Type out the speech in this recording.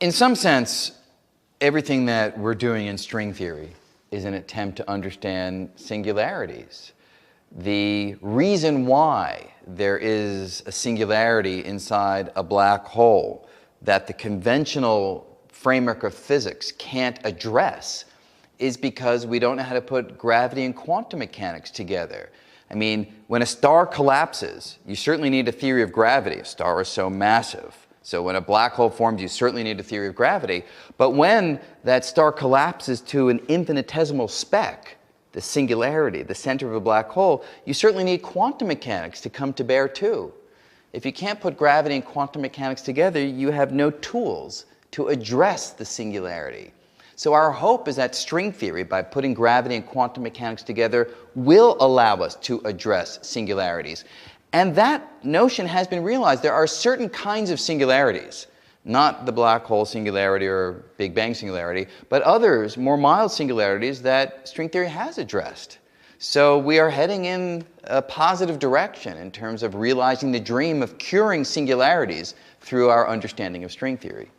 In some sense, everything that we're doing in string theory is an attempt to understand singularities. The reason why there is a singularity inside a black hole that the conventional framework of physics can't address is because we don't know how to put gravity and quantum mechanics together. I mean, when a star collapses, you certainly need a theory of gravity. A star is so massive. So when a black hole forms, you certainly need a theory of gravity. But when that star collapses to an infinitesimal speck, the singularity, the center of a black hole, you certainly need quantum mechanics to come to bear too. If you can't put gravity and quantum mechanics together, you have no tools to address the singularity. So our hope is that string theory, by putting gravity and quantum mechanics together, will allow us to address singularities. And that notion has been realized. There are certain kinds of singularities, not the black hole singularity or Big Bang singularity, but others, more mild singularities that string theory has addressed. So we are heading in a positive direction in terms of realizing the dream of curing singularities through our understanding of string theory.